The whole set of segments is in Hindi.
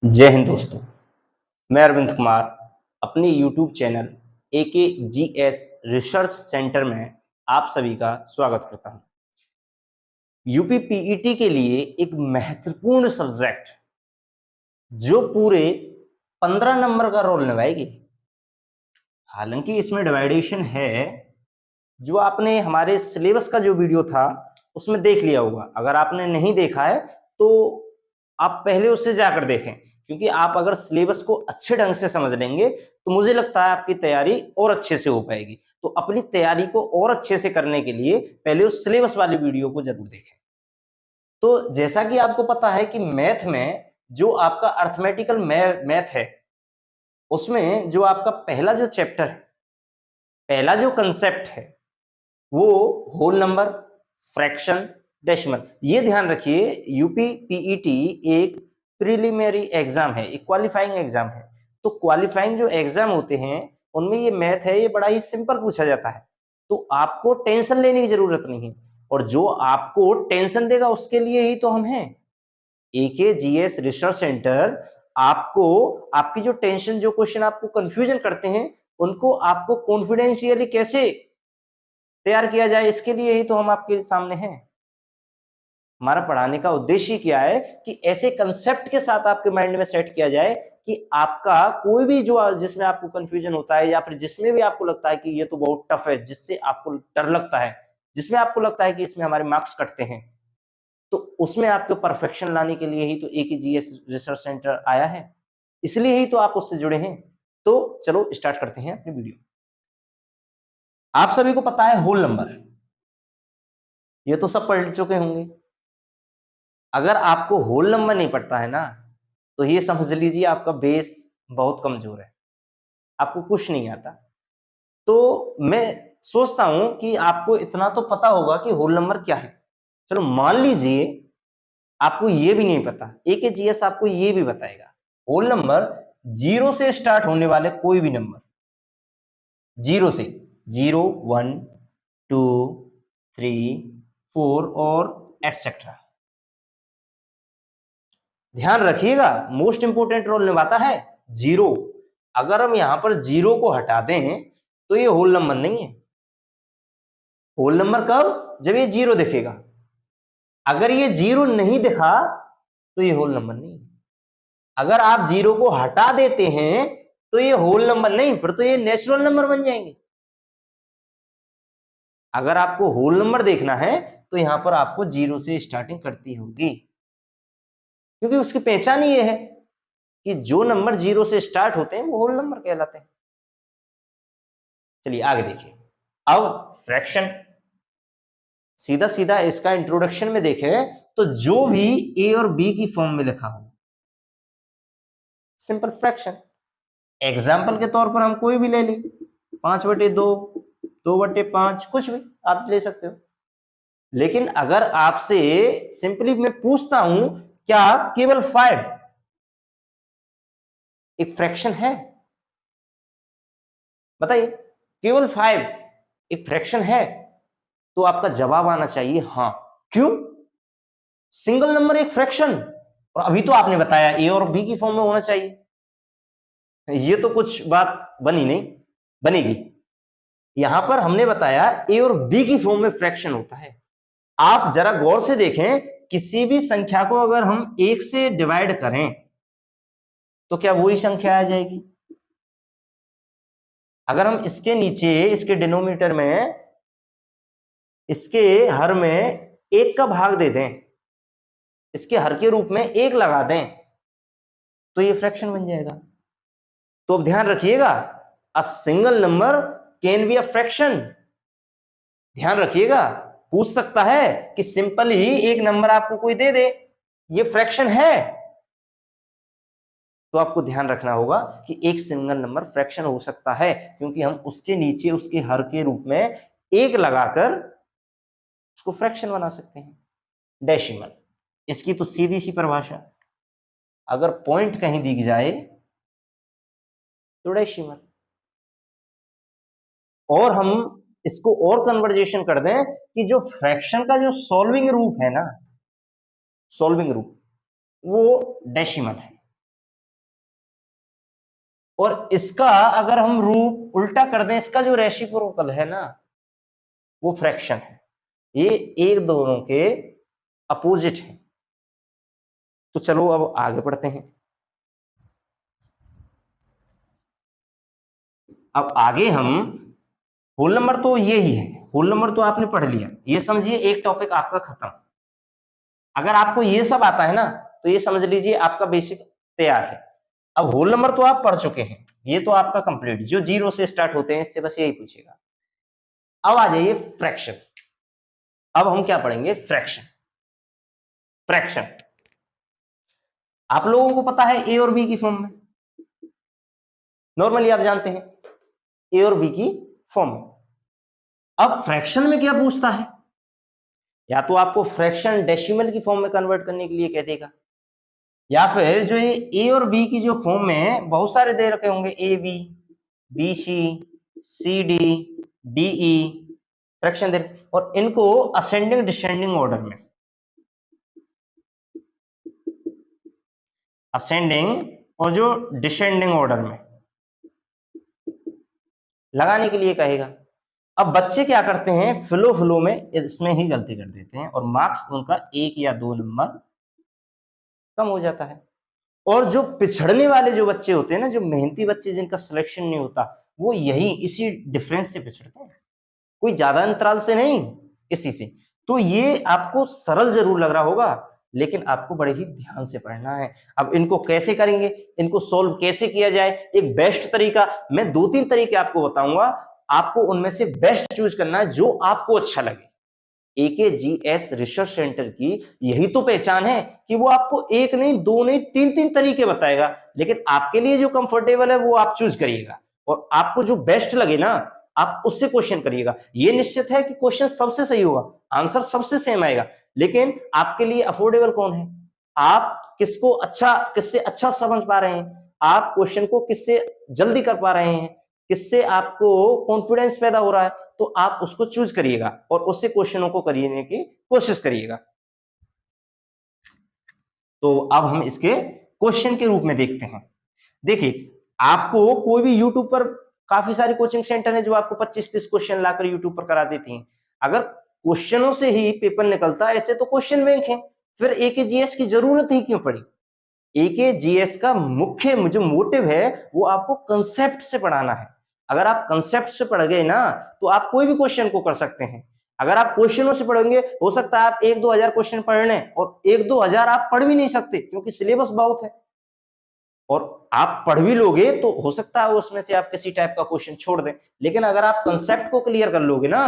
जय हिंद दोस्तों। मैं अरविंद कुमार अपने YouTube channel AKGS research centre में आप सभी का स्वागत करता हूं। यूपी पीईटी के लिए एक महत्वपूर्ण सब्जेक्ट जो पूरे 15 नंबर का रोल निभाएगी। हालांकि इसमें डिवाइडेशन है, जो आपने हमारे सिलेबस का जो वीडियो था उसमें देख लिया होगा। अगर आपने नहीं देखा है तो आप पहले उससे जाकर देखें, क्योंकि आप अगर सिलेबस को अच्छे ढंग से समझ लेंगे तो मुझे लगता है आपकी तैयारी और अच्छे से हो पाएगी। तो अपनी तैयारी को और अच्छे से करने के लिए पहले उस सिलेबस वाली वीडियो को जरूर देखें। तो जैसा कि आपको पता है कि मैथ में जो आपका अर्थमेटिकल मैथ है, उसमें जो आपका पहला जो चैप्टर है, पहला जो कंसेप्ट है, वो होल नंबर, फ्रैक्शन, डेसिमल। ये ध्यान रखिए, यूपी पीईटी एक प्रीलिमिनरी एग्जाम है, एक क्वालिफाइंग एग्जाम है। तो क्वालिफाइंग जो एग्जाम होते हैं उनमें ये मैथ है, ये बड़ा ही सिंपल पूछा जाता है। तो आपको टेंशन लेने की जरूरत नहीं है, और जो आपको टेंशन देगा उसके लिए ही तो हम हैं। AKGS रिसर्च सेंटर आपको, आपकी जो टेंशन, जो क्वेश्चन आपको कंफ्यूजन करते हैं, उनको आपको कॉन्फिडेंशियली कैसे तैयार किया जाए, इसके लिए ही तो हम आपके सामने हैं। हमारा पढ़ाने का उद्देश्य क्या है कि ऐसे कंसेप्ट के साथ आपके माइंड में सेट किया जाए कि आपका कोई भी जो जिसमें आपको कंफ्यूजन होता है, या फिर जिसमें भी आपको लगता है कि ये तो बहुत टफ है, जिससे आपको डर लगता है, जिसमें आपको लगता है कि इसमें हमारे मार्क्स कटते हैं, तो उसमें आपको परफेक्शन लाने के लिए ही तो AKGS रिसर्च सेंटर आया है। इसलिए ही तो आप उससे जुड़े हैं। तो चलो स्टार्ट करते हैं अपनी वीडियो। आप सभी को पता है होल नंबर, ये तो सब पढ़ चुके होंगे। अगर आपको होल नंबर नहीं पड़ता है ना, तो ये समझ लीजिए आपका बेस बहुत कमजोर है, आपको कुछ नहीं आता। तो मैं सोचता हूं कि आपको इतना तो पता होगा कि होल नंबर क्या है। चलो मान लीजिए आपको ये भी नहीं पता, AKGS आपको ये भी बताएगा होल नंबर जीरो से स्टार्ट होने वाले कोई भी नंबर, जीरो से, 0 1 2 3 4 और एटसेट्रा। ध्यान रखिएगा, मोस्ट इंपोर्टेंट रोल निभाता है जीरो। अगर हम यहां पर जीरो को हटा दें तो ये होल नंबर नहीं है। होल नंबर कब? जब ये जीरो दिखेगा। अगर ये जीरो नहीं दिखा तो ये होल नंबर नहीं है। अगर आप जीरो को हटा देते हैं तो ये होल नंबर नहीं, फिर तो ये नेचुरल नंबर बन जाएंगे। अगर आपको होल नंबर देखना है तो यहां पर आपको जीरो से स्टार्टिंग करती होगी, क्योंकि उसकी पहचान ही ये है कि जो नंबर जीरो से स्टार्ट होते हैं वो होल नंबर कहलाते हैं। चलिए आगे देखिए। अब फ्रैक्शन, सीधा सीधा इसका इंट्रोडक्शन में देखें तो जो भी ए और बी की फॉर्म में लिखा हो, सिंपल फ्रैक्शन। एग्जाम्पल के तौर पर हम कोई भी ले ली, 5/2, 2/5, कुछ भी आप ले सकते हो। लेकिन अगर आपसे सिंपली मैं पूछता हूं, क्या केवल 5 एक फ्रैक्शन है? बताइए, केवल 5 एक फ्रैक्शन है? तो आपका जवाब आना चाहिए हाँ। क्यों? सिंगल नंबर एक फ्रैक्शन, और अभी तो आपने बताया ए और बी की फॉर्म में होना चाहिए। ये तो कुछ बात बनी नहीं, बनेगी। यहां पर हमने बताया ए और बी की फॉर्म में फ्रैक्शन होता है। आप जरा गौर से देखें, किसी भी संख्या को अगर हम एक से डिवाइड करें तो क्या वही संख्या आ जाएगी? अगर हम इसके नीचे, इसके डिनोमिनेटर में, इसके हर में एक का भाग दे दें, इसके हर के रूप में एक लगा दें, तो ये फ्रैक्शन बन जाएगा। तो अब ध्यान रखिएगा, a single number can be a fraction. ध्यान रखिएगा, पूछ सकता है कि सिंपल ही एक नंबर आपको कोई दे दे, ये फ्रैक्शन है, तो आपको ध्यान रखना होगा कि एक सिंगल नंबर फ्रैक्शन हो सकता है, क्योंकि हम उसके नीचे उसके हर के रूप में एक लगाकर उसको फ्रैक्शन बना सकते हैं। डेसिमल, इसकी तो सीधी सी परिभाषा, अगर पॉइंट कहीं दिख जाए तो डेसिमल। और हम इसको और कन्वर्जेशन कर दें कि जो फ्रैक्शन का जो सॉल्विंग रूप है ना, सॉल्विंग रूप, वो डेसिमल है। और इसका अगर हम रूप उल्टा कर दें, इसका जो रेसिप्रोकल है ना वो फ्रैक्शन है। ये एक दोनों के अपोजिट है। तो चलो अब आगे बढ़ते हैं। अब आगे हम होल नंबर तो ये ही है, होल नंबर तो आपने पढ़ लिया, ये समझिए एक टॉपिक आपका खत्म। अगर आपको ये सब आता है ना तो ये समझ लीजिए आपका बेसिक तैयार है। अब होल नंबर तो आप पढ़ चुके हैं, ये तो आपका कंप्लीट, जो 0 से स्टार्ट होते हैं इससे बस यही पूछेगा। अब आ जाइए फ्रैक्शन। अब हम क्या पढ़ेंगे? फ्रैक्शन। फ्रैक्शन आप लोगों को पता है ए और बी की फॉर्म में, नॉर्मली आप जानते हैं ए और बी की फॉर्म में। अब फ्रैक्शन में क्या पूछता है? या तो आपको फ्रैक्शन डेसिमल की फॉर्म में कन्वर्ट करने के लिए कह देगा, या फिर जो ये ए और बी की जो फॉर्म में बहुत सारे दे रखे होंगे, A B, B C, C D, D E fraction दे, और इनको असेंडिंग डिसेंडिंग ऑर्डर में, असेंडिंग और जो डिसेंडिंग ऑर्डर में लगाने के लिए कहेगा। अब बच्चे क्या करते हैं, फ्लो में इसमें ही गलती कर देते हैं और मार्क्स उनका 1 या 2 नंबर कम हो जाता है। और जो पिछड़ने वाले जो बच्चे होते हैं ना, जो मेहनती बच्चे जिनका सिलेक्शन नहीं होता, वो यही इसी डिफरेंस से पिछड़ते हैं, कोई ज्यादा अंतराल से नहीं, इसी से। तो ये आपको सरल जरूर लग रहा होगा, लेकिन आपको बड़े ही ध्यान से पढ़ना है। अब इनको कैसे करेंगे, इनको सोल्व कैसे किया जाए, एक बेस्ट तरीका, मैं 2-3 तरीके आपको बताऊंगा, आपको उनमें से बेस्ट चूज करना है जो आपको अच्छा लगे। एकेजीएस रिसर्च सेंटर की यही तो पहचान है कि वो आपको एक नहीं, दो नहीं, 3-3 तरीके बताएगा, लेकिन आपके लिए जो कंफर्टेबल है वो आप चूज करिएगा, और आपको जो बेस्ट लगे ना आप उससे क्वेश्चन करिएगा। ये निश्चित है कि क्वेश्चन सबसे सही होगा, आंसर सबसे सेम आएगा, लेकिन आपके लिए अफोर्डेबल कौन है, आप किससे अच्छा समझ पा रहे हैं, आप क्वेश्चन को किससे जल्दी कर पा रहे हैं, किससे आपको कॉन्फिडेंस पैदा हो रहा है, तो आप उसको चूज करिएगा और उससे क्वेश्चनों को करने की कोशिश करिएगा। तो अब हम इसके क्वेश्चन के रूप में देखते हैं। देखिए, आपको कोई भी यूट्यूब पर काफी सारी कोचिंग सेंटर है जो आपको 25-30 क्वेश्चन लाकर यूट्यूब पर करा देती हैं। अगर क्वेश्चनों से ही पेपर निकलता है, ऐसे तो क्वेश्चन बैंक है, फिर एकेजीएस की जरूरत ही क्यों पड़ी? एकेजीएस का मुख्य जो मोटिव है वो आपको कंसेप्ट से पढ़ाना है। अगर आप कंसेप्ट से पढ़ गए ना तो आप कोई भी क्वेश्चन को कर सकते हैं। अगर आप क्वेश्चनों से पढ़ेंगे, हो सकता है आप 1-2 हजार क्वेश्चन पढ़ लें, और 1-2 हजार आप पढ़ भी नहीं सकते क्योंकि सिलेबस बहुत है, और आप पढ़ भी लोगे तो हो सकता है उसमें से आप किसी टाइप का क्वेश्चन छोड़ दें। लेकिन अगर आप कंसेप्ट को क्लियर कर लोगे ना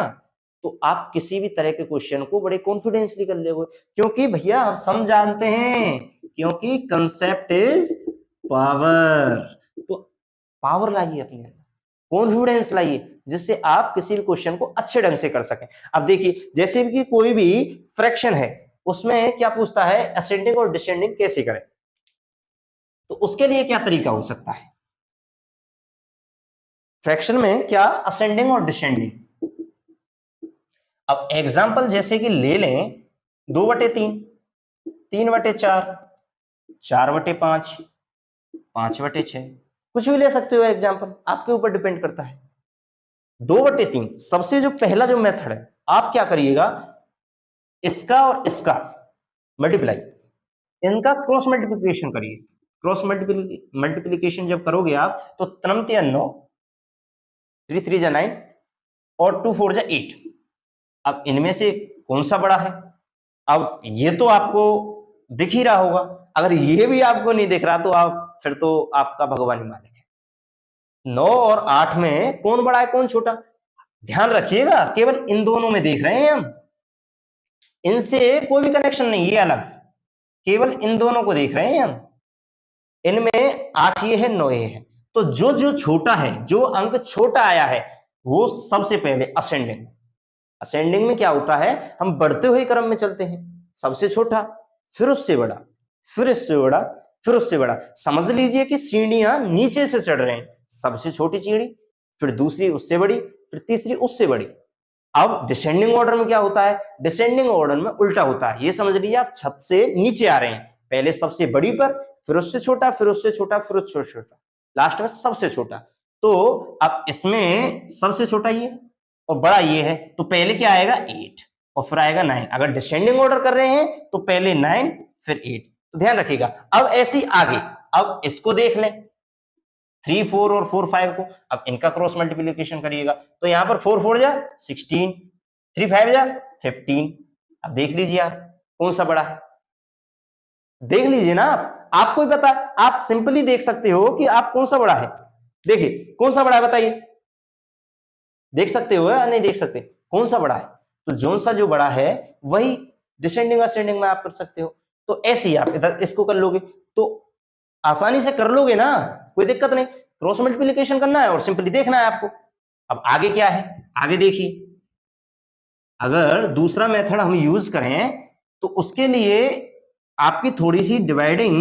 तो आप किसी भी तरह के क्वेश्चन को बड़े कॉन्फिडेंसली कर लोगे, क्योंकि भैया हम जानते हैं, क्योंकि कंसेप्ट इज पावर। तो पावर लाइए अपने अंदर, कॉन्फिडेंस लाइए, जिससे आप किसी भी क्वेश्चन को अच्छे ढंग से कर सकें। अब देखिए, जैसे कि कोई भी फ्रैक्शन है उसमें क्या पूछता है, असेंडिंग और डिसेंडिंग कैसे करें, तो उसके लिए क्या तरीका हो सकता है? फ्रैक्शन में क्या असेंडिंग और डिसेंडिंग। अब एग्जांपल जैसे कि ले लें 2/3, 3/4, 4/5, 5/6, कुछ भी ले सकते हो एग्जांपल, आपके ऊपर डिपेंड करता है। 2/3 सबसे जो पहला जो मेथड है, आप क्या करिएगा, इसका और इसका मल्टीप्लाई, इनका क्रॉस मल्टीप्लिकेशन करिए। क्रॉस मल्टीप्लिकेशन जब करोगे आप तो 9, 3 3 9 और 2 4 8। अब इनमें से कौन सा बड़ा है? अब ये तो आपको दिख ही रहा होगा, अगर ये भी आपको नहीं दिख रहा तो आप फिर तो आपका भगवान ही मालिक है। 9 और 8 में कौन बड़ा है कौन छोटा? ध्यान रखिएगा, केवल इन दोनों में देख रहे हैं हम, इनसे कोई भी कनेक्शन नहीं, ये अलग, केवल इन दोनों को देख रहे हैं हम। इनमें 8 ये है, 9 ये है, तो जो जो छोटा है, जो अंक छोटा आया है वो सबसे पहले असेंडिंग। असेंडिंग में क्या होता है, हम बढ़ते हुए क्रम में चलते हैं, सबसे छोटा, फिर उससे बड़ा, फिर इससे बड़ा, फिर उससे बड़ा। समझ लीजिए कि सीढ़ियां नीचे से चढ़ रहे हैं, सबसे छोटी सीढ़ी, फिर दूसरी उससे बड़ी, फिर तीसरी उससे बड़ी। अब डिसेंडिंग ऑर्डर में क्या होता है, डिसेंडिंग ऑर्डर में उल्टा होता है। ये समझ लीजिए आप छत से नीचे आ रहे हैं, पहले सबसे बड़ी पर, फिर उससे छोटा, फिर उससे छोटा, फिर उससे छोटा। लास्ट में सबसे छोटा। तो अब इसमें सबसे छोटा ये और बड़ा ये है, तो पहले क्या आएगा 8 और फिर आएगा 9। अगर डिसेंडिंग ऑर्डर कर रहे हैं तो पहले 9 फिर 8, तो ध्यान रखिएगा। अब ऐसे ही आगे, अब इसको देख लें 3 4 और 4 5 को, अब इनका क्रॉस मल्टीप्लिकेशन करिएगा तो यहां पर 4 4 जा 16, 3 5 जा 15। अब देख लीजिए आप कौन सा बड़ा है, देख लीजिए ना आपको ही पता, आप सिंपली देख सकते हो कि आप कौन सा बड़ा है। देखिए कौन सा बड़ा है बताइए, देख सकते हो या नहीं देख सकते, कौन सा बड़ा है? तो जोन सा जो बड़ा है वही डिसेंडिंग असेंडिंग में आप कर सकते हो। तो ऐसे ही आप इधर इसको कर लोगे तो आसानी से कर लोगे ना, कोई दिक्कत नहीं। क्रॉस मल्टीप्लिकेशन करना है और सिंपली देखना है आपको। अब आगे क्या है, आगे देखिए, अगर दूसरा मेथड हम यूज करें तो उसके लिए आपकी थोड़ी सी डिवाइडिंग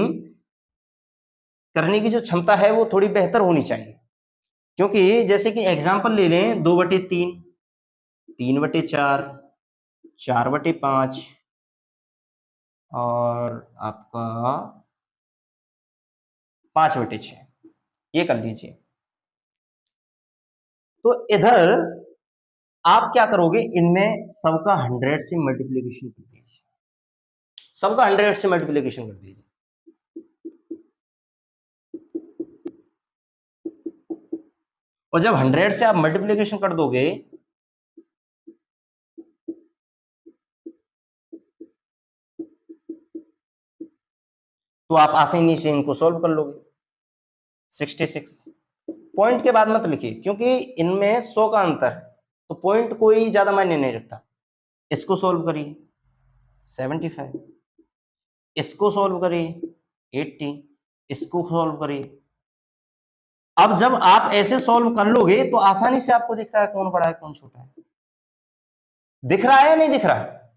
करने की जो क्षमता है वो थोड़ी बेहतर होनी चाहिए। क्योंकि जैसे कि एग्जांपल ले लें 2/3, 3/4, 4/5 और आपका 5/6, ये कर लीजिए। तो इधर आप क्या करोगे, इनमें सबका 100 से मल्टीप्लिकेशन कर दीजिए, सबका 100 से मल्टीप्लिकेशन कर दीजिए। और जब 100 से आप मल्टीप्लिकेशन कर दोगे तो आप आसानी से इनको सॉल्व कर लोगे। 66 पॉइंट के बाद मत लिखिए क्योंकि इनमें 100 का अंतर है, तो पॉइंट कोई ज्यादा मायने नहीं रखता। इसको सॉल्व करिए 75, इसको सॉल्व करिए 80, इसको सॉल्व करिए। अब जब आप ऐसे सॉल्व कर लोगे तो आसानी से आपको दिखता है कौन बड़ा है कौन छोटा है। दिख रहा है या नहीं दिख रहा है,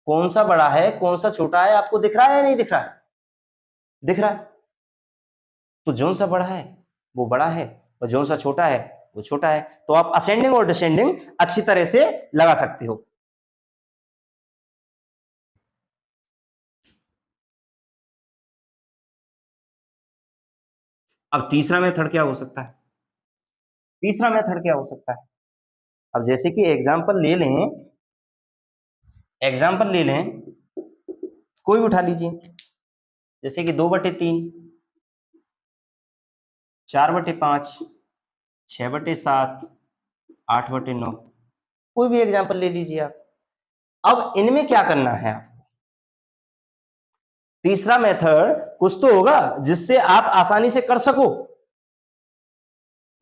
कौन सा बड़ा है कौन सा छोटा है, आपको दिख रहा है या नहीं दिख रहा है? दिख रहा है। तो जोन सा बड़ा है वो बड़ा है और जोन सा छोटा है वो छोटा है। तो आप असेंडिंग और डिसेंडिंग अच्छी तरह से लगा सकते हो। अब तीसरा मेथड क्या हो सकता है, तीसरा मेथड क्या हो सकता है? अब जैसे कि एग्जांपल ले लें, एग्जांपल ले लें कोई भी उठा लीजिए, जैसे कि 2/3, 4/5, 6/7, 8/9, कोई भी एग्जांपल ले लीजिए आप। अब इनमें क्या करना है आपको, तीसरा मेथड कुछ तो होगा जिससे आप आसानी से कर सको,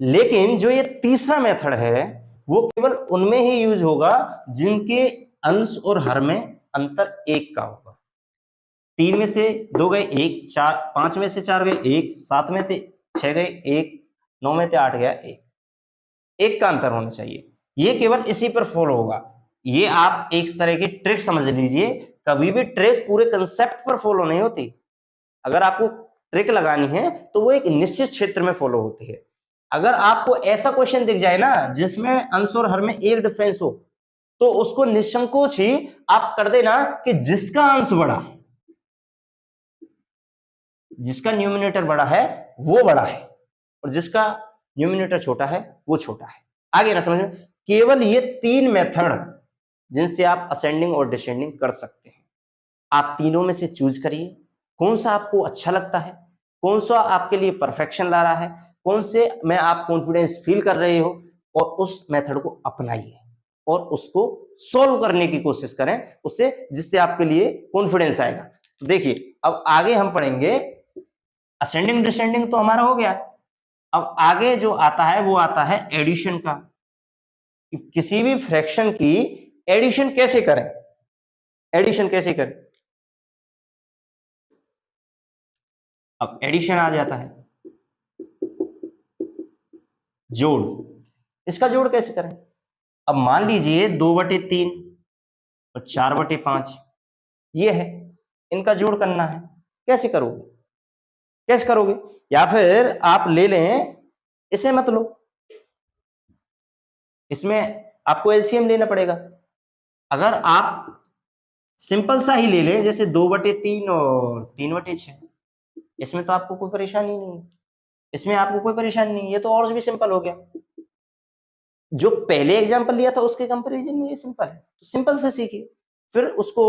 लेकिन जो ये तीसरा मेथड है वो केवल उनमें ही यूज होगा जिनके अंश और हर में अंतर 1 का होगा। 3 में से 2 गए 1, 4 5 में से 4 गए 1, 7 में से 6 गए 1, 9 में से 8 गया 1 का अंतर होना चाहिए। ये केवल इसी पर फॉलो होगा। ये आप एक तरह की ट्रिक समझ लीजिए, कभी भी ट्रिक पूरे कंसेप्ट पर फॉलो नहीं होती। अगर आपको ट्रिक लगानी है तो वो एक निश्चित क्षेत्र में फॉलो होती है। अगर आपको ऐसा क्वेश्चन दिख जाए ना जिसमें अंश और हर में 1 डिफरेंस हो तो उसको निसंकोच ही आप कर देना कि जिसका अंश बड़ा, जिसका न्यूमिनेटर बड़ा है वो बड़ा है और जिसका न्यूमिनेटर छोटा है वो छोटा है। आगे ना समझ में, केवल ये 3 मेथड जिनसे आप असेंडिंग और डिसेंडिंग कर सकते हैं। आप तीनों में से चूज करिए कौन सा आपको अच्छा लगता है, कौन सा आपके लिए परफेक्शन ला रहा है, कौन से में आप कॉन्फिडेंस फील कर रहे हो, और उस मेथड को अपनाइए और उसको सॉल्व करने की कोशिश करें उससे, जिससे आपके लिए कॉन्फिडेंस आएगा। तो देखिए अब आगे हम पढ़ेंगे, असेंडिंग डिसेंडिंग तो हमारा हो गया। अब आगे जो आता है वो आता है एडिशन का, कि किसी भी फ्रैक्शन की एडिशन कैसे करें, एडिशन कैसे करें। अब एडिशन आ जाता है, जोड़, इसका जोड़ कैसे करें। अब मान लीजिए 2/3 और 4/5 ये है, इनका जोड़ करना है, कैसे करोगे, कैसे करोगे? या फिर आप ले लें, इसे मत लो, इसमें आपको एलसीएम लेना पड़ेगा। अगर आप सिंपल सा ही ले लें जैसे 2/3 और 3/6, इसमें तो आपको कोई परेशानी नहीं है, इसमें आपको कोई परेशानी नहीं, ये तो और भी सिंपल हो गया। जो पहले एग्जाम्पल लिया था उसके कंपैरिजन में ये सिंपल है, तो सिंपल से सीखिए, फिर उसको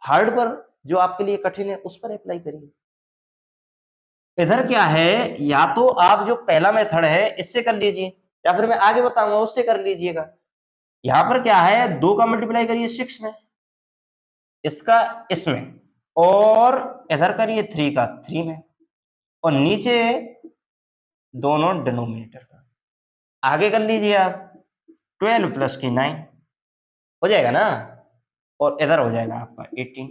हार्ड पर, जो आपके लिए कठिन है, उस पर अप्लाई करिए। इधर क्या है, या तो आप जो पहला मेथड है इससे कर लीजिए, या फिर मैं आगे बताऊंगा उससे कर लीजिएगा। यहां पर क्या है, 2 का मल्टीप्लाई करिए 6 में, इसका इसमें, और इधर करिए 3 का 3 में, और नीचे दोनों डिनोमिनेटर का। आगे कर लीजिए आप 12 प्लस की 9 हो जाएगा ना, और इधर हो जाएगा आपका 18।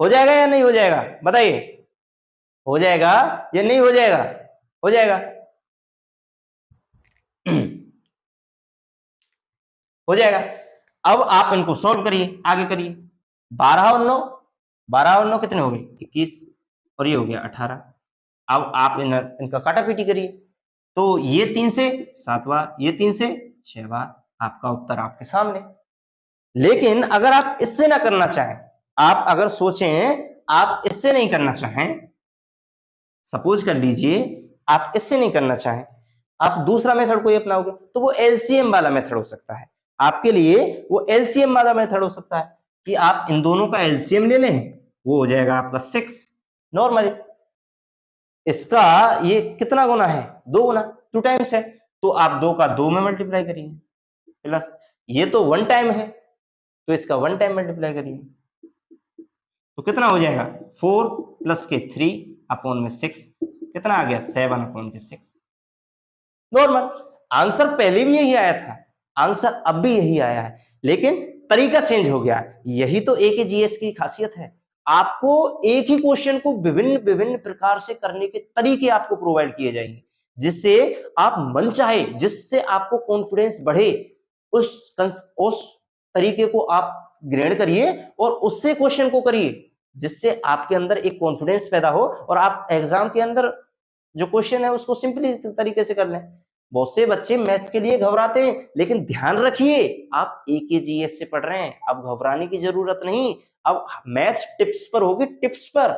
हो जाएगा या नहीं हो जाएगा बताइए, हो जाएगा या नहीं हो जाएगा? हो जाएगा। हो जाएगा। अब आप इनको सॉल्व करिए, आगे करिए। 12 और 9, 12 और 9 कितने हो गए? 21, और ये हो गया 18। अब आप इनका काटापीटी करिए, तो ये 3 से 7 बार, ये 3 से 6 बार, आपका उत्तर आपके सामने। लेकिन अगर आप इससे ना करना चाहें, आप अगर सोचें आप इससे नहीं करना चाहें, सपोज कर लीजिए आप इससे नहीं करना चाहें, आप दूसरा मेथड कोई अपनाओगे, तो वो एलसीएम वाला मेथड हो सकता है आपके लिए। वो एलसीएम वाला मेथड हो सकता है कि आप इन दोनों का एलसीएम ले लें, वो हो जाएगा आपका 6 नॉर्मली। इसका ये कितना गुना है? 2 गुना, 2 टाइम्स है, तो आप 2 का 2 में मल्टीप्लाई करिए, प्लस ये तो 1 टाइम है, तो इसका 1 टाइम मल्टीप्लाई करिए, तो कितना हो जाएगा? 4 प्लस के 3 अपॉन में 6, कितना आ गया? 7 अपॉन के 6। नॉर्मल आंसर पहले भी यही आया था, आंसर अब भी यही आया है, लेकिन तरीका चेंज हो गया। यही तो एके जीएस की खासियत है, आपको एक ही क्वेश्चन को विभिन्न विभिन्न प्रकार से करने के तरीके आपको प्रोवाइड किए जाएंगे, जिससे आप मन चाहे, जिससे आपको कॉन्फिडेंस बढ़े, उस तरीके को आप ग्रहण करिए और उससे क्वेश्चन को करिए, जिससे आपके अंदर एक कॉन्फिडेंस पैदा हो और आप एग्जाम के अंदर जो क्वेश्चन है उसको सिंपली तरीके से कर लें। बहुत से बच्चे मैथ के लिए घबराते हैं, लेकिन ध्यान रखिए आप एकेजीएस से पढ़ रहे हैं, अब घबराने की जरूरत नहीं, अब मैथ टिप्स पर होगी, टिप्स पर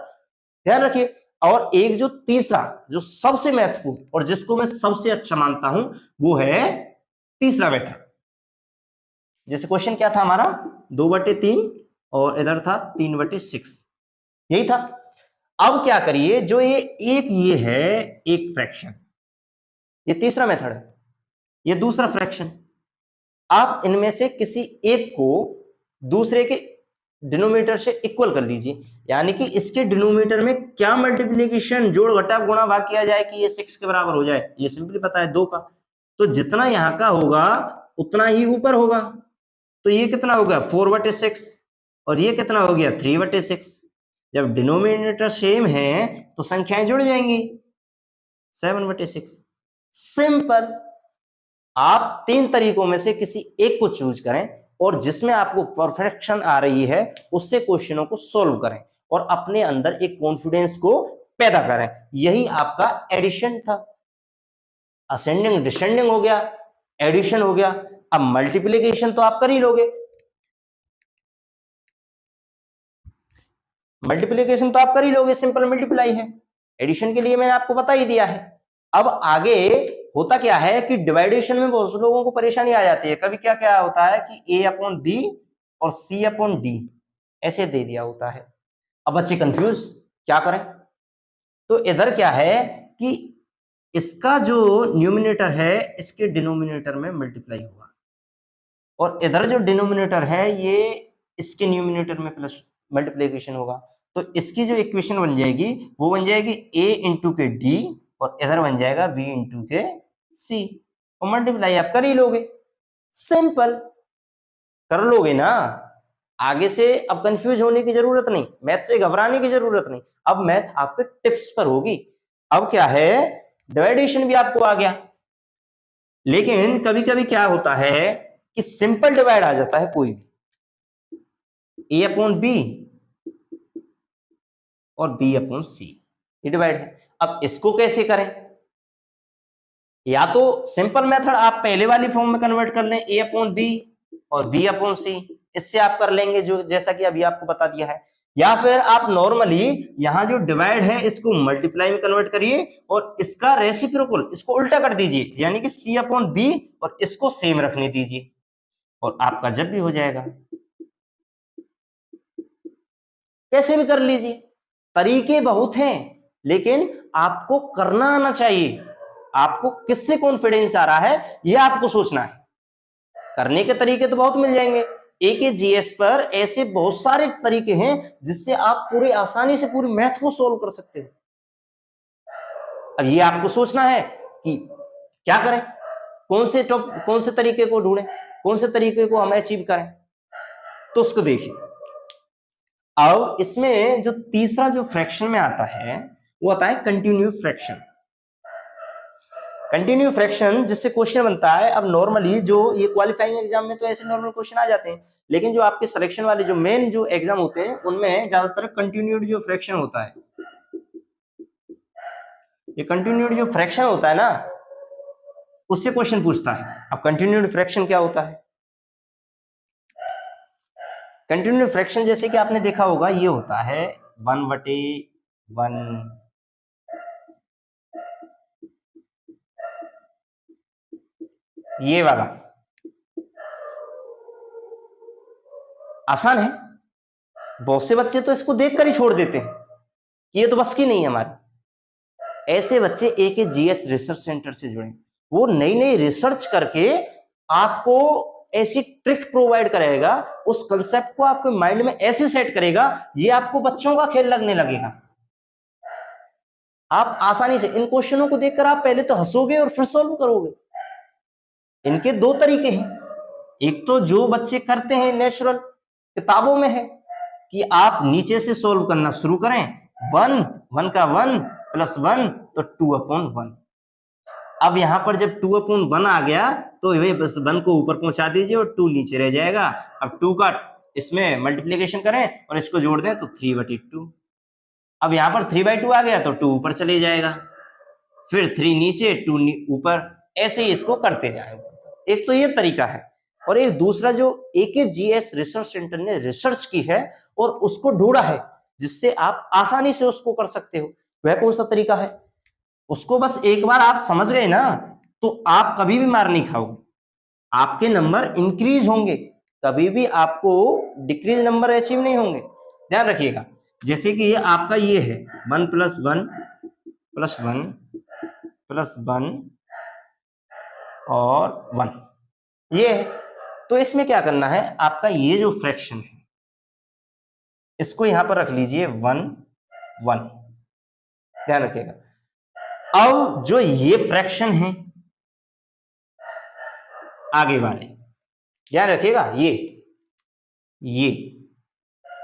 ध्यान रखिए। और एक जो तीसरा, जो सबसे महत्वपूर्ण और जिसको मैं सबसे अच्छा मानता हूं, वो है तीसरा मेथड। जैसे क्वेश्चन क्या था हमारा, 2/3 और इधर था 3/6, यही था। अब क्या करिए, जो ये है एक फ्रैक्शन, ये तीसरा मेथड है, ये दूसरा फ्रैक्शन, आप इनमें से किसी एक को दूसरे के डिनोमिनेटर से इक्वल कर लीजिए, यानी कि इसके डिनोमिनेटर में क्या मल्टीप्लिकेशन, जोड़ घटा गुणा भाग किया जाए कि ये 6 के बराबर हो जाए। ये सिंपली पता है 2 का, तो जितना यहां का होगा उतना ही ऊपर होगा, तो ये कितना हो गया 4/6, और ये कितना हो गया 3/6। जब डिनोमिनेटर सेम है तो संख्याएं जुड़ जाएंगी, 7/6। सिंपल। आप 3 तरीकों में से किसी एक को चूज करें और जिसमें आपको परफेक्शन आ रही है उससे क्वेश्चनों को सॉल्व करें और अपने अंदर एक कॉन्फिडेंस को पैदा करें। यही आपका एडिशन था। असेंडिंग डिसेंडिंग हो गया, एडिशन हो गया, अब मल्टीप्लिकेशन तो आप कर ही लोगे, मल्टीप्लिकेशन तो आप कर ही लोगे, सिंपल मल्टीप्लाई है। एडिशन के लिए मैंने आपको बता ही दिया है। अब आगे होता क्या है कि डिवाइडेशन में बहुत से लोगों को परेशानी आ जाती है। कभी क्या क्या होता है कि A/B और C/D ऐसे दे दिया होता है, अब बच्चे कंफ्यूज क्या करें। तो इधर क्या है कि इसका जो न्यूमिनेटर है इसके डिनोमिनेटर में मल्टीप्लाई होगा, और इधर जो डिनोमिनेटर है ये इसके न्यूमिनेटर में प्लस मल्टीप्लिकेशन होगा। तो इसकी जो इक्वेशन बन जाएगी वो बन जाएगी A इंटू के D, और इधर बन जाएगा B इंटू के C, और मल्टीप्लाई आप कर ही लोगे, सिंपल कर लोगे ना। आगे से अब कंफ्यूज होने की जरूरत नहीं, मैथ से घबराने की जरूरत नहीं, अब मैथ आपके टिप्स पर होगी। अब क्या है, डिवाइडेशन भी आपको आ गया, लेकिन कभी कभी क्या होता है कि सिंपल डिवाइड आ जाता है कोई भी, A/B और B/C, ये डिवाइड है। अब इसको कैसे करें, या तो सिंपल मेथड आप पहले वाली फॉर्म में कन्वर्ट कर लें, A/B और B/C, इससे आप कर लेंगे जो जैसा कि अभी आपको बता दिया है, या फिर आप नॉर्मली यहां जो डिवाइड है इसको मल्टीप्लाई में कन्वर्ट करिए और इसका रेसिप्रोकल इसको उल्टा कर दीजिए, यानी कि C/B और इसको सेम रखने दीजिए और आपका जब भी हो जाएगा। कैसे भी कर लीजिए, तरीके बहुत हैं, लेकिन आपको करना आना चाहिए। आपको किससे कॉन्फिडेंस आ रहा है ये आपको सोचना है। करने के तरीके तो बहुत मिल जाएंगे, AKGS पर ऐसे बहुत सारे तरीके हैं जिससे आप पूरी आसानी से पूरी मैथ को सोल्व कर सकते हो। अब ये आपको सोचना है कि क्या करें, कौन से तरीके को ढूंढें, कौन से तरीके को हम अचीव करें। तो उसको देखिए, अब इसमें जो तीसरा जो फ्रैक्शन में आता है वो आता है कंटिन्यू फ्रैक्शन। कंटिन्यू फ्रैक्शन जिससे क्वेश्चन बनता है, अब नॉर्मली जो ये क्वालिफाइंग एग्जाम में तो ऐसे नॉर्मल क्वेश्चन आ जाते हैं, लेकिन जो आपके सिलेक्शन वाले जो मेन जो एग्जाम होते हैं उनमें ज्यादातर कंटिन्यूड जो फ्रैक्शन होता है, ये कंटिन्यूड जो फ्रैक्शन होता है ना उससे क्वेश्चन पूछता है। अब कंटिन्यूड फ्रैक्शन क्या होता है? कंटिन्यूड फ्रैक्शन जैसे कि आपने देखा होगा ये होता है 1/1, ये वाला आसान है, बहुत से बच्चे तो इसको देखकर ही छोड़ देते हैं कि ये तो बस की नहीं है हमारी। ऐसे बच्चे AKGS रिसर्च सेंटर से जुड़े, वो नई नई रिसर्च करके आपको ऐसी ट्रिक प्रोवाइड करेगा, उस कंसेप्ट को आपके माइंड में ऐसे सेट करेगा ये आपको बच्चों का खेल लगने लगेगा। आप आसानी से इन क्वेश्चनों को देखकर आप पहले तो हंसोगे और फिर सॉल्व करोगे। इनके दो तरीके हैं, एक तो जो बच्चे करते हैं नेचुरल किताबों में है कि आप नीचे से सॉल्व करना शुरू करें, 1 का 1 + 1 तो 2/1। अब यहां पर जब 2/1 आ गया तो ये बस 1 को ऊपर पहुंचा दीजिए और 2 नीचे रह जाएगा। अब 2 का इसमें मल्टीप्लिकेशन करें और इसको जोड़ दें तो 3/2। अब यहां पर 3/2 आ गया तो 2 ऊपर चले जाएगा, फिर 3 नीचे 2 ऊपर, ऐसे ही इसको करते जाएंगे। एक तो ये तरीका है, और एक दूसरा जो AKGS रिसर्च सेंटर ने रिसर्च की है और उसको ढूंढा है जिससे आप आसानी से उसको कर सकते हो, वह कौन सा तरीका है? उसको बस एक बार आप समझ गए ना तो आप कभी भी मार नहीं खाओगे, आपके नंबर इंक्रीज होंगे, कभी भी आपको डिक्रीज नंबर अचीव नहीं होंगे। ध्यान रखिएगा, जैसे कि ये आपका ये है 1 + 1 + 1 + 1 और 1, ये है। तो इसमें क्या करना है, आपका ये जो फ्रैक्शन है इसको यहां पर रख लीजिए 1 1, ध्यान रखिएगा। अब जो ये फ्रैक्शन है आगे वाले, ध्यान रखिएगा, ये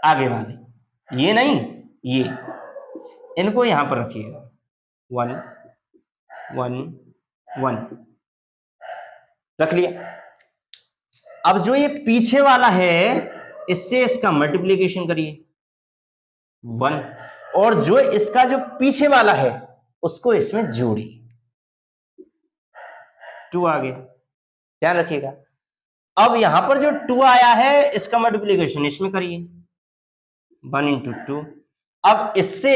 आगे वाले, ये नहीं, ये, इनको यहां पर रखिएगा 1 1 1, रख लिया। अब जो ये पीछे वाला है इससे इसका मल्टीप्लिकेशन करिए 1, और जो इसका जो पीछे वाला है उसको इसमें जोड़िए, 2 आ गया। ध्यान रखिएगा, अब यहां पर जो 2 आया है इसका मल्टीप्लिकेशन इसमें करिए 1 × 2। अब इससे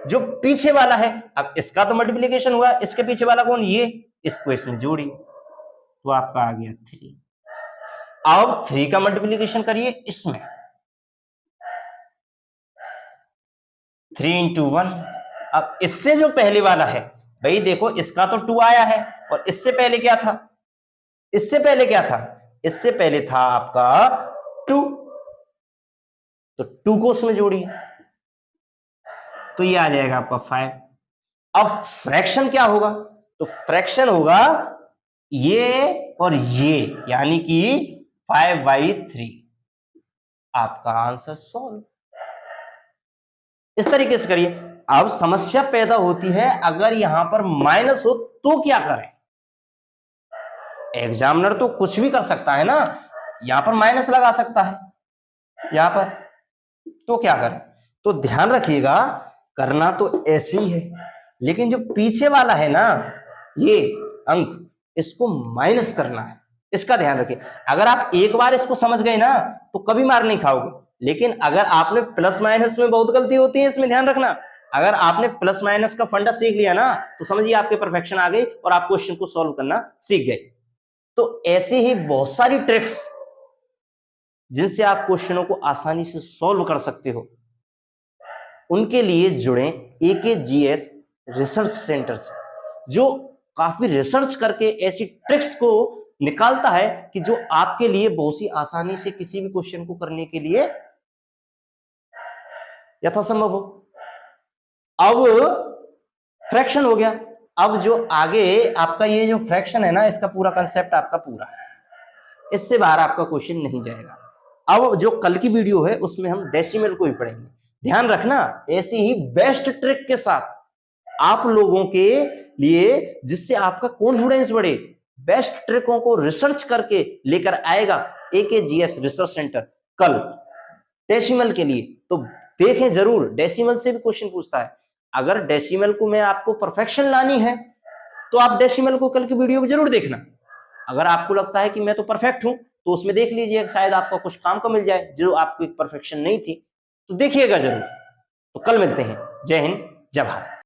जो पीछे वाला है, अब इसका तो मल्टीप्लिकेशन हुआ, इसके पीछे वाला कौन, ये, इसको इसमें जोड़िए तो आपका आ गया 3। अब 3 का मल्टीप्लिकेशन करिए इसमें 3 × 1। अब इससे जो पहले वाला है, भाई देखो इसका तो 2 आया है और इससे पहले क्या था, इससे पहले क्या था, इससे पहले था आपका 2, तो 2 को उसमें जोड़िए तो ये आ जाएगा आपका 5। अब फ्रैक्शन क्या होगा, तो फ्रैक्शन होगा ये और ये, यानी कि 5/3। आपका आंसर सॉल्व। इस तरीके से करिए। अब समस्या पैदा होती है अगर यहां पर माइनस हो तो क्या करें? एग्जामिनर तो कुछ भी कर सकता है ना, यहां पर माइनस लगा सकता है यहां पर, तो क्या करें? तो ध्यान रखिएगा, करना तो ऐसे ही है, लेकिन जो पीछे वाला है ना ये अंक, इसको माइनस करना है, इसका ध्यान रखिए। अगर आप एक बार इसको समझ गए ना तो कभी मार नहीं खाओगे, लेकिन अगर आपने प्लस माइनस में बहुत गलती होती है, इसमें ध्यान रखना। अगर आपने प्लस माइनस का फंडा सीख लिया ना, तो समझिए आपके परफेक्शन आ गई और आप क्वेश्चन को सॉल्व करना सीख गए। तो ऐसे ही बहुत सारी ट्रिक्स जिनसे आप क्वेश्चनों को आसानी से सॉल्व कर सकते हो, उनके लिए जुड़े AKGS रिसर्च सेंटर से, जो काफी रिसर्च करके ऐसी ट्रिक्स को निकालता है कि जो आपके लिए बहुत ही आसानी से किसी भी क्वेश्चन को करने के लिए यथासंभव हो। अब फ्रैक्शन हो गया। अब जो आगे आपका ये जो फ्रैक्शन है ना, इसका पूरा कंसेप्ट आपका पूरा है, इससे बाहर आपका क्वेश्चन नहीं जाएगा। अब जो कल की वीडियो है उसमें हम डेसिमल को ही पढ़ेंगे। ध्यान रखना, ऐसी ही बेस्ट ट्रिक के साथ आप लोगों के लिए, जिससे आपका कॉन्फिडेंस बढ़े, बेस्ट ट्रिकों को रिसर्च करके लेकर आएगा AKGS रिसर्च सेंटर कल डेसिमल के लिए। तो देखें जरूर, डेसिमल से भी क्वेश्चन पूछता है। अगर डेसिमल को में आपको परफेक्शन लानी है तो आप डेसिमल को कल की वीडियो में जरूर देखना। अगर आपको लगता है कि मैं तो परफेक्ट हूं, तो उसमें देख लीजिए, शायद आपका कुछ काम का मिल जाए जो आपको एक परफेक्शन नहीं थी, तो देखिएगा जरूर। तो कल मिलते हैं। जय हिंद, जय भारत।